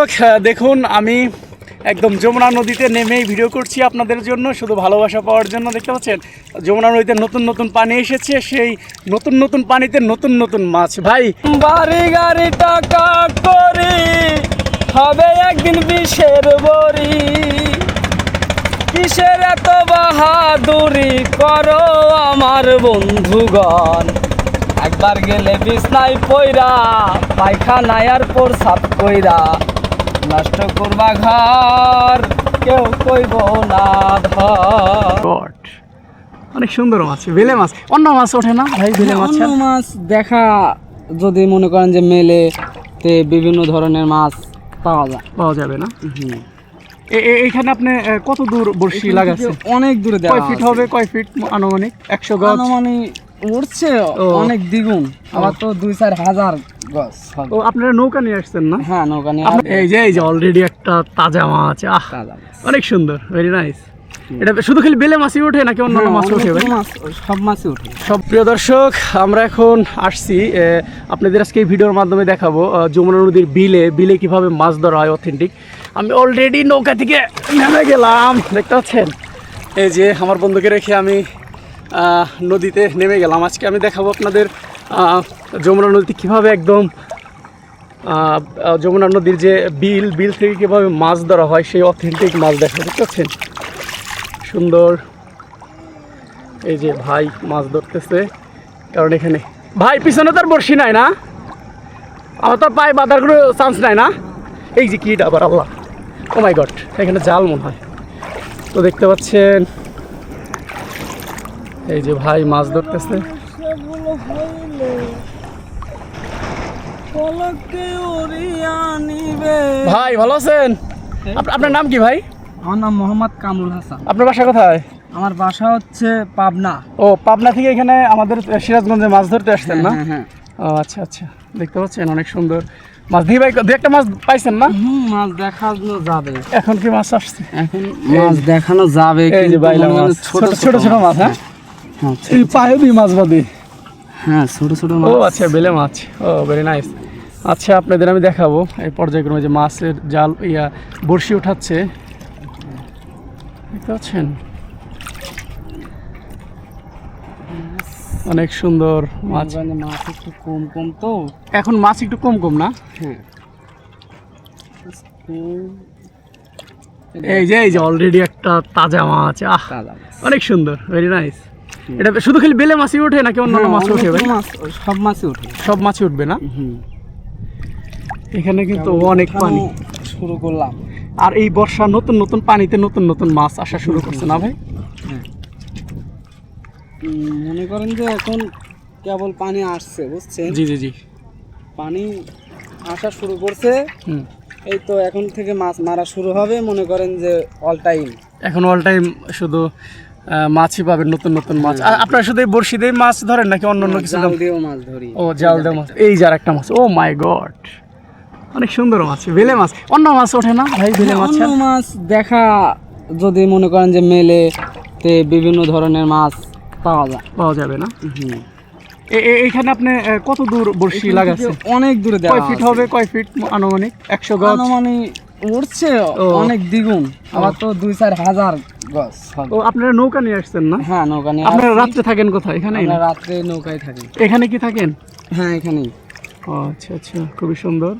দর্শক দেখুন আমি একদম যমুনা নদীতে নেমেই ভিডিও করছি আপনাদের জন্য, শুধু ভালোবাসা পাওয়ার জন্য। দেখতে পাচ্ছেন যমুনা নদীতে নতুন নতুন পানি এসেছে, সেই নতুন নতুন পানিতে নতুন নতুন মাছ। ভাই বাড়ি গাড়ি টাকা করি হবে একদিন বিষের বড়ি, কিসের এত বাহাদুরি করো আমার বন্ধুগণ। একবার গেলে বিছনায় পইরা পায়খানায় আর প্রসাব কইরা নষ্ট করবা ঘর কেউ কইব না ধর। গড, অনেক সুন্দর মাছ, বেলে মাছ। অন্য মাছ ওঠে না ভাই? বেলে মাছ অন্য মাছ দেখা যদি মনে করেন যে মেলে তে বিভিন্ন ধরনের মাছ পাওয়া যাবে না। এইখানে আপনি কত দূর বড়শি লাগাচ্ছেন? অনেক দূরে দেওয়া কয় ফিট হবে? কয় ফিট আনুমানিক? 100 গজ আনুমানিক উঠছে অনেক দ্বিগুণ, আবার তো 2-4 হাজার গজ। ও আপনারা নৌকা নিয়ে আসছেন না? হ্যাঁ, নৌকা নিয়ে। এই যে অলরেডি একটা তাজা মাছ, অনেক সুন্দর, ভেরি নাইস। এটা শুধু খালি বেলে মাছই ওঠে নাকি অন্যান্য মাছ ওঠে ভাই? সব মাছই ওঠে। সব প্রিয় দর্শক, আমরা এখন আসছি আপনাদের আজকে এই ভিডিওর মাধ্যমে দেখাবো যমুনা নদীর বিলে কিভাবে মাছ ধরা হয় অথেন্টিক। আমি অলরেডি নৌকা থেকে নেমে গেলাম, দেখতে পাচ্ছেন। এই যে আমার বন্ধুকে রেখে আমি নদীতে নেমে গেলাম। আজকে আমি দেখাবো আপনাদের যমুনা নদীতে কীভাবে একদম যমুনা নদীর যে বিল থেকে কীভাবে মাছ ধরা হয়, সেই অথেন্টিক মাছ দেখাবো। দেখতে পাচ্ছেন সুন্দর। এই যে ভাই মাছ ধরতেছে, কারণ এখানে ভাই পিছনে তার বড়শি নাই না, আমার তো পায়ে বাঁধার কোনো চান্স নাই না। এই যে কিট আবার, আল্লাহ, ও মাই গড, এখানে জাল মনে হয়। তো দেখতে পাচ্ছেন এই যে ভাই মাছ ধরতেছে। ভাই ভালো আছেন? আপনার নাম কি ভাই? আমার নাম মোহাম্মদ কামরুল হাসান। আপনার বাসা কোথায়? আমার বাসা হচ্ছে পাবনা। ও, পাবনা থেকে এখানে আমাদের সিরাজগঞ্জে মাছ ধরতে আসতেন না? হ্যাঁ। ও আচ্ছা আচ্ছা, দেখতে পাচ্ছেন অনেক সুন্দর মাছ। দিয়ে ভাই দু একটা মাছ পাইছেন না? মাছ দেখানো যাবে। এখন কি মাছ আসছে? এখন মাছ দেখানো যাবে। এই যে বাইলা মাছ, ছোট ছোট মাছ। হ্যাঁ, এই পায়ে দিয়ে মাছ বাঁধে। হ্যাঁ, ছোট মাছ। ও আচ্ছা, বেলে মাছ। ও ভেরি নাইস। আচ্ছা, আপনাদের আমি দেখাবো এই পর্যায়ক্রমে যে মাছের জাল বড়শি উঠাচ্ছে, দেখতে পাচ্ছেন অনেক সুন্দর মাছ। মাছ একটু কম তো এখন মাছ একটু কম না? হ্যাঁ। এই যে অলরেডি একটা তাজা মাছ, অনেক সুন্দর, ভেরি নাইস। এটা শুধু খালি বেলে মাছই ওঠে নাকি অন্যান্য মাছ ওঠে ভাই? সব মাছই ওঠে। সব মাছই উঠবে না? এখানে কিন্তু অনেক পানি শুরু করলাম, আর এই বর্ষা নতুন নতুন পানিতে নতুন নতুন মাছ আসা শুরু করছে না ভাই? মনে করেন যে এখন কেবল পানি আসছে, বুঝছেন? জি পানি আসা শুরু করছে। এই তো এখন থেকে মাছ মারা শুরু হবে। মনে করেন যে অল টাইম, এখন অল টাইম শুধু মাছই পাবেন, নতুন নতুন মাছ। আর আপনারা শুধু এই বড়শি দিয়ে মাছ ধরেন নাকি অন্য কিছু? জাল দিয়েও মাছ ধরি। ও, জাল দিয়ে মাছ। এই যে আর একটা মাছ, ও মাই গড, অনেক সুন্দর মাছ, বেলে মাছ। অন্য মাছ ওঠে না ভাই? বেলে মাছ। অন্য মাছ দেখা যদি মনে করেন যে মেলে তে বিভিন্ন ধরনের মাছ পাওয়া যাবে না। এইখানে আপনি কত দূর বড়শি লাগাচ্ছেন? অনেক দূরে দেওয়া। কয় ফিট হবে? কয় ফিট আনুমানিক? 100 গজ আনুমানিক উঠছে অনেক দ্বিগুণ, আবার তো 2-4 হাজার গজ। ও, আপনারা নৌকা নিয়ে আসছেন না? হ্যাঁ, নৌকা নিয়ে। আপনারা রাত্রে থাকেন কোথায়? এখানে? রাত্রে নৌকায় থাকি। এখানে কি থাকেন? হ্যাঁ, এখানেই। ও আচ্ছা আচ্ছা, খুবই সুন্দর,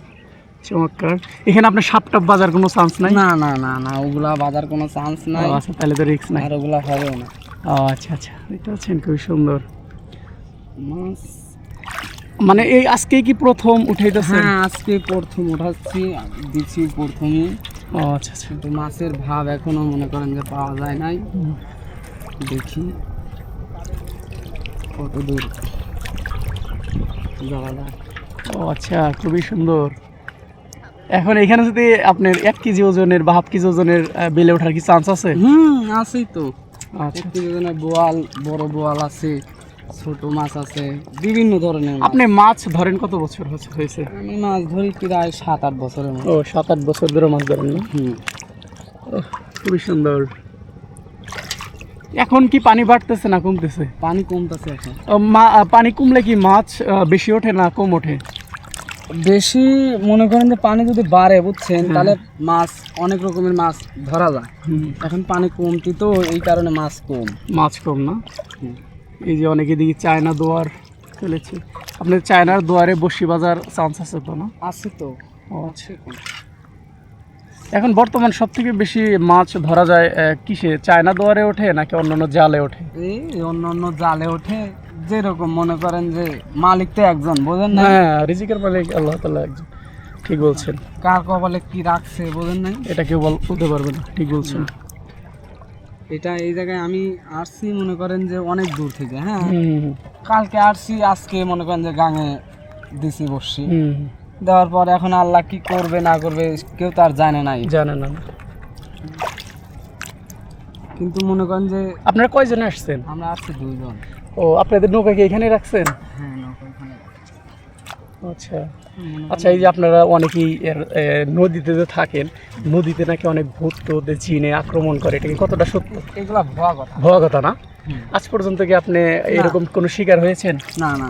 চমৎকার। এখানে আপনার সাপটাপ বাজার কোনো চান্স নাই? না, ওগুলা বাজার কোনো চান্স নাই। আচ্ছা, তাহলে তো রিস্ক নাই। আর ওগুলা হবেও না। ও আচ্ছা আচ্ছা, দেখতে পাচ্ছেন খুবই সুন্দর মাছ। মানে এই আজকেই কি প্রথম উঠাইতেছেন? হ্যাঁ, আজকে প্রথম উঠাচ্ছি, দিচ্ছি প্রথমই। ও আচ্ছা আচ্ছা। কিন্তু মাছের ভাব এখনো মনে করেন যে পাওয়া যায় নাই। দেখি কত দূর যাওয়া যায়। ও আচ্ছা, খুবই সুন্দর। এখন এখানে যদি আপনার 1 কেজি ওজনের বা 1/2 কেজি ওজনের বেলে ওঠার কি চান্স আছে? আছেই তো। আচ্ছা, 1 কেজি ওজনের বোয়াল, বড় বোয়াল আছে, ছোট মাছ আছে, বিভিন্ন ধরনের। আপনি মাছ ধরেন কত বছর হয়েছে? আমি মাছ ধরি প্রায় 7-8 বছরের মতো। ও, 7-8 বছর ধরে মাছ ধরেন না? খুবই সুন্দর। এখন কি পানি বাড়তেছে না কমতেছে? পানি কমতেছে এখন। পানি কমলে কি মাছ বেশি ওঠে না কম ওঠে? বেশি মনে করেন যে পানি যদি বাড়ে বুঝছেন তাহলে মাছ অনেক রকমের মাছ ধরা যায়। এখন পানি কমতি তো এই কারণে মাছ কম। মাছ কম না? এই যে অনেকে দিকে চায়না দোয়ার ফেলেছে। আপনার চায়নার দোয়ারে বসি বাজার চান্স আছে তো না? আছে তো। ও আচ্ছা। এখন বর্তমান সব থেকে বেশি মাছ ধরা যায় কিসে? চায়না দোয়ারে ওঠে নাকি অন্যান্য জালে ওঠে? এই অন্য অন্য জালে ওঠে, যেরকম মনে করেন যে মালিক তো একজন, বোঝেন না? হ্যাঁ, রিজিকের মালিক আল্লাহ তাআলা একজন। ঠিক বলছেন। কার কপালে কি রাখছে বোঝেন নাই, এটা কেউ বলতে পারবে না। ঠিক বলছেন। এটা এই জায়গায় আমি আসছি মনে করেন যে অনেক দূর থেকে। হ্যাঁ, হুম কালকে আসছি, আজকে মনে করেন যে গাঙে দিছি বসছি। হুম। দেওয়ার পর এখন আল্লাহ কি করবে না করবে কেউ তার জানে নাই। জানে না। কিন্তু মনে করেন যে আপনারা কয়জনে আসছেন? আমরা আসছি 2 জন। ও, আপনাদের নৌকা কি এখানে রাখছেন? হ্যাঁ, নৌকা ওখানে। আচ্ছা আচ্ছা। এই যে আপনারা অনেকেই নদীতে যে থাকেন, নদীতে নাকি অনেক ভূত টুত জিনে আক্রমণ করে, এটা কি কতটা সত্য? এগুলা ভুয়া কথা। ভুয়া কথা না? আজ পর্যন্ত কি আপনি এরকম কোনো শিকার হয়েছেন? না না,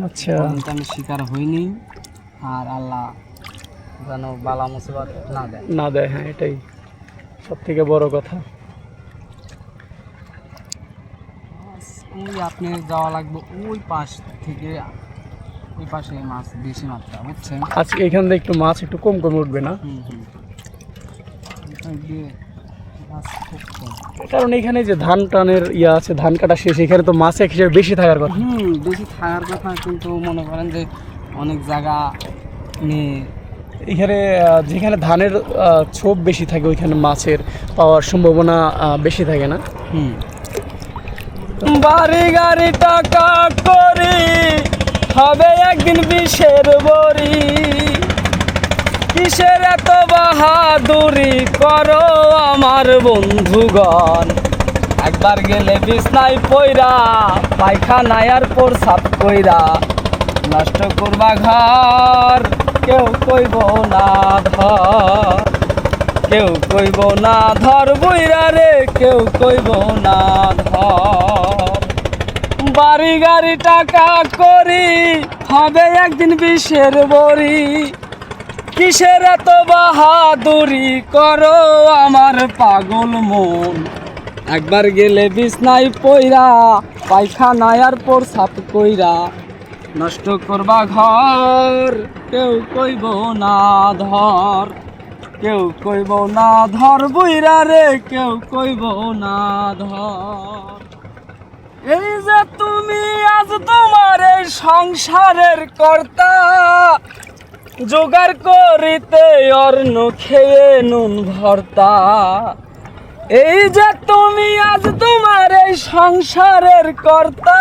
আচ্ছা। আমি শিকার হইনি। আর আল্লাহ যেন বালা মুসিবত না দেয়। না দেয়, হ্যাঁ, এটাই সব থেকে বড় কথা। ওই আপনি যাওয়া লাগবে ওই পাশ থেকে, ওই পাশে মাছ বেশি মাত্রা, বুঝছেন? আজকে এখান থেকে একটু মাছ একটু কম কম উঠবে না? এখান দিয়ে মাছ খুব কম। কারণ এখানে যে ধান টানের ইয়া আছে, ধান কাটা শেষ, এখানে তো মাছ এক হিসেবে বেশি থাকার কথা। বেশি থাকার কথা, কিন্তু মনে করেন যে অনেক জায়গা নিয়ে এখানে যেখানে ধানের ছোপ বেশি থাকে ওইখানে মাছের পাওয়ার সম্ভাবনা বেশি থাকে না? বাড়ি গাড়ি টাকা করি হবে একদিন বিষের বড়ি, কিসের এত বাহাদুরি করো আমার বন্ধুগণ, একবার গেলে বিছনায় পইরা পায়খানায় আর প্রসাব কইরা নষ্ট করবা ঘর, কেউ কইব না ধর, কেউ কইব না ধর বইরা রে, কেউ কইব না ধর। বাড়ি গাড়ি টাকা করি হবে একদিন বিষের বড়ি, কিসের এত বাহাদুরি করো আমার পাগল মন, একবার গেলে বিছনায় পইরা পায়খানায় আর প্রসাব কইরা নষ্ট করবা ঘর, কেউ কইব না ধর, কেউ কইব না ধর বইরা রে, কেউ কইব না ধর। এই যে তুমি আজ তোমার এই সংসারের কর্তা, জোগাড় করিতে অন্ন খেয়ে নুন ভর্তা, এই যে তুমি আজ তোমার এই সংসারের কর্তা,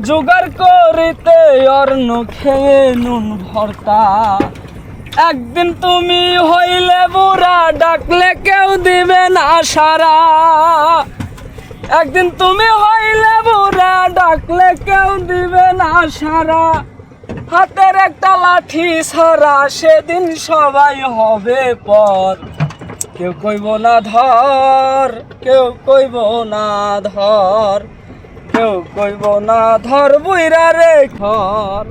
জোগাড় করিতে অন্ন খেয়ে নুন ভর্তা, একদিন তুমি হইলে বুড়া ডাকলে কেউ দিবে না সারা, একদিন তুমি হইলে বুড়া ডাকলে কেউ দিবে না সারা, হাতের একটা লাঠি ছাড়া সেদিন সবাই হবে পর, কেউ কইব না ধর, কেউ কইব না ধর, কেউ কইব না ধর বুইরা রে ঘর,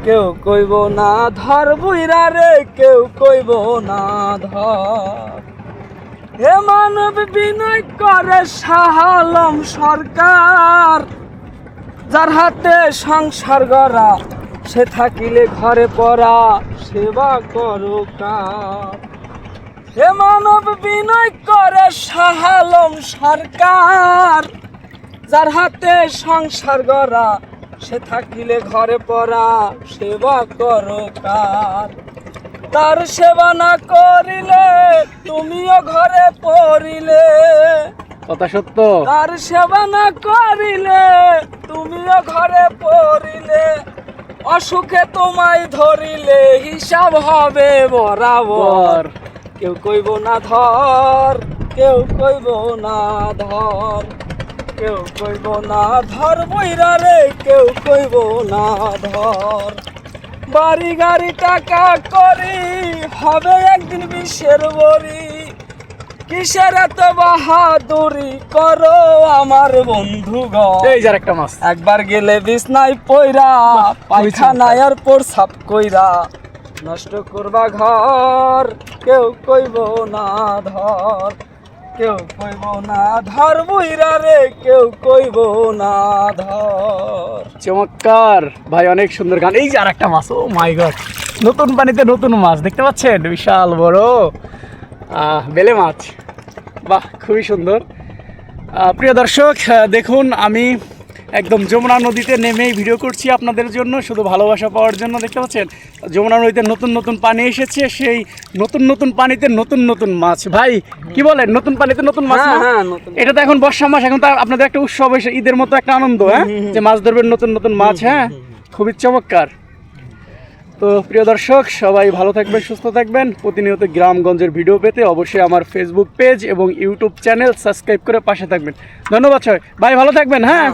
কেউ কইব না ধর বুইরা রে, কেউ কইব না ধর। হে মানব বিনয় করে শাহ আলম সরকার, যার হাতে সংসার গড়া, সে থাকিলে ঘরে পড়া সেবা করো কার। হে মানব বিনয় করে শাহ আলম সরকার, যার হাতে সংসার গড়া, সে থাকিলে ঘরে পড়া সেবা করো কার। তার সেবা না করিলে তুমিও ঘরে পড়িলে, কথা সত্য। তার সেবা না করিলে তুমিও ঘরে পড়িলে, অসুখে তোমায় ধরিলে হিসাব হবে বরাবর, কেউ কইব না ধর, কেউ কইব না ধর, কেউ কইব না ধর বইরা রে, কেউ কইব না ধর। বাড়ি গাড়ি টাকা করি হবে একদিন বিষের বড়ি, কিসের এত বাহাদুরি করো আমার বন্ধুগণ। এই যার একটা মাছ। একবার গেলে বিছনায় পয়রা, পায়খানায় আর প্রসাব কইরা, নষ্ট করবা ঘর কেউ কইব না ধর, কেউ কইব না ধর বইরা রে, কেউ কইব না ধর। চমৎকার ভাই, অনেক সুন্দর গান। এই যে আর একটা মাছ, ও মাই গড, নতুন পানিতে নতুন মাছ দেখতে পাচ্ছেন, বিশাল বড় বেলে মাছ। বাহ, খুবই সুন্দর। প্রিয় দর্শক, দেখুন আমি একদম যমুনা নদীতে নেমেই ভিডিও করছি আপনাদের জন্য, শুধু ভালোবাসা পাওয়ার জন্য। দেখতে পাচ্ছেন যমুনা নদীতে নতুন নতুন পানি এসেছে, সেই নতুন নতুন পানিতে নতুন নতুন মাছ। ভাই কি বলেন, নতুন পানিতে নতুন মাছ না? এটা তো এখন বর্ষা মাস, এখন তো আপনাদের একটা উৎসব এসে, ঈদের মতো একটা আনন্দ, হ্যাঁ, যে মাছ ধরবেন নতুন নতুন মাছ। হ্যাঁ, খুবই চমৎকার। তো প্রিয় দর্শক, সবাই ভালো থাকবেন, সুস্থ থাকবেন। প্রতিনিয়ত গ্রামগঞ্জের ভিডিও পেতে অবশ্যই আমার ফেসবুক পেজ এবং ইউটিউব চ্যানেল সাবস্ক্রাইব করে পাশে থাকবেন। ধন্যবাদ সবাই, ভাই ভালো থাকবেন। হ্যাঁ।